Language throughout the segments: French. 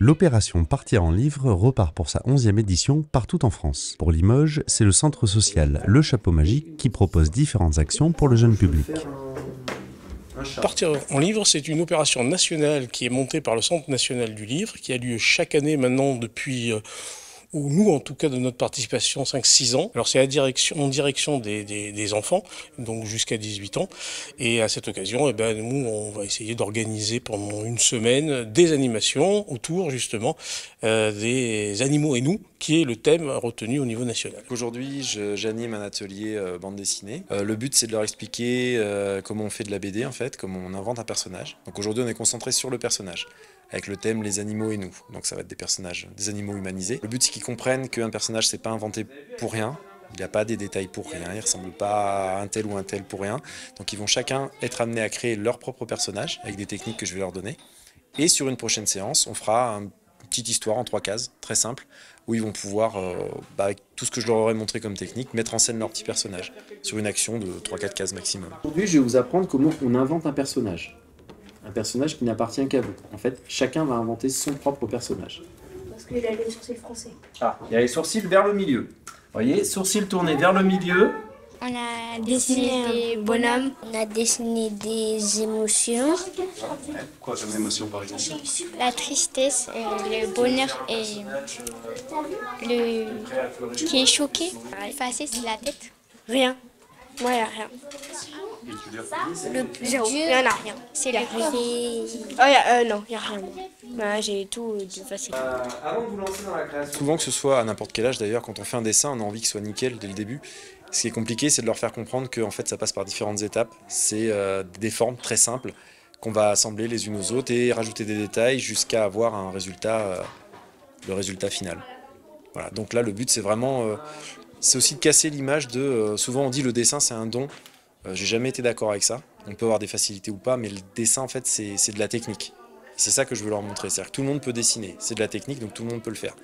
L'opération Partir en livre repart pour sa 11e édition partout en France. Pour Limoges, c'est le centre social Le Chapeau Magique qui propose différentes actions pour le jeune public. Partir en livre, c'est une opération nationale qui est montée par le Centre national du livre, qui a lieu chaque année maintenant depuis, ou nous en tout cas de notre participation, 5-6 ans. Alors c'est en direction des enfants, donc jusqu'à 18 ans. Et à cette occasion, nous on va essayer d'organiser pendant une semaine des animations autour justement des animaux et nous, qui est le thème retenu au niveau national. Aujourd'hui, j'anime un atelier bande dessinée. Le but, c'est de leur expliquer comment on fait de la BD, en fait, comment on invente un personnage. Donc aujourd'hui, on est concentré sur le personnage, avec le thème les animaux et nous. Donc ça va être des personnages, des animaux humanisés. Le but, c'est qu'ils comprennent qu'un personnage, c'est pas inventé pour rien. Il n'y a pas des détails pour rien, il ne ressemble pas à un tel ou un tel pour rien. Donc ils vont chacun être amenés à créer leur propre personnage, avec des techniques que je vais leur donner. Et sur une prochaine séance, on fera une petite histoire en 3 cases, très simple, où ils vont pouvoir, avec tout ce que je leur aurais montré comme technique, mettre en scène leur petit personnage, sur une action de 3-4 cases maximum. Aujourd'hui, je vais vous apprendre comment on invente un personnage. Un personnage qui n'appartient qu'à vous. En fait, chacun va inventer son propre personnage. Parce qu'il a les sourcils français. Ah, il y a les sourcils vers le milieu. Vous voyez, sourcils tournés vers le milieu. On a dessiné des bonhommes. On a dessiné des émotions. Quoi comme émotion par exemple? La tristesse, le bonheur et le qui est choqué. Effacé, c'est la tête. Rien. Moi, il n'y a rien. Le plus dur, il n'y en a rien. C'est la vérité. Non, il n'y a rien. Bah, j'ai tout de facile. Avant de vous lancer dans la création... Souvent que ce soit à n'importe quel âge d'ailleurs, quand on fait un dessin, on a envie qu'il soit nickel dès le début. Ce qui est compliqué, c'est de leur faire comprendre que en fait, ça passe par différentes étapes. C'est des formes très simples qu'on va assembler les unes aux autres et rajouter des détails jusqu'à avoir un résultat, le résultat final. Voilà. Donc là, le but, c'est vraiment... c'est aussi de casser l'image de... souvent, on dit le dessin, c'est un don. J'ai jamais été d'accord avec ça. On peut avoir des facilités ou pas, mais le dessin, en fait, c'est de la technique. C'est ça que je veux leur montrer. C'est-à-dire que tout le monde peut dessiner. C'est de la technique, donc tout le monde peut le faire.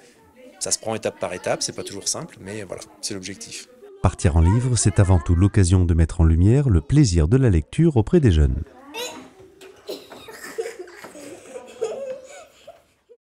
Ça se prend étape par étape, c'est pas toujours simple, mais voilà, c'est l'objectif. Partir en livre, c'est avant tout l'occasion de mettre en lumière le plaisir de la lecture auprès des jeunes.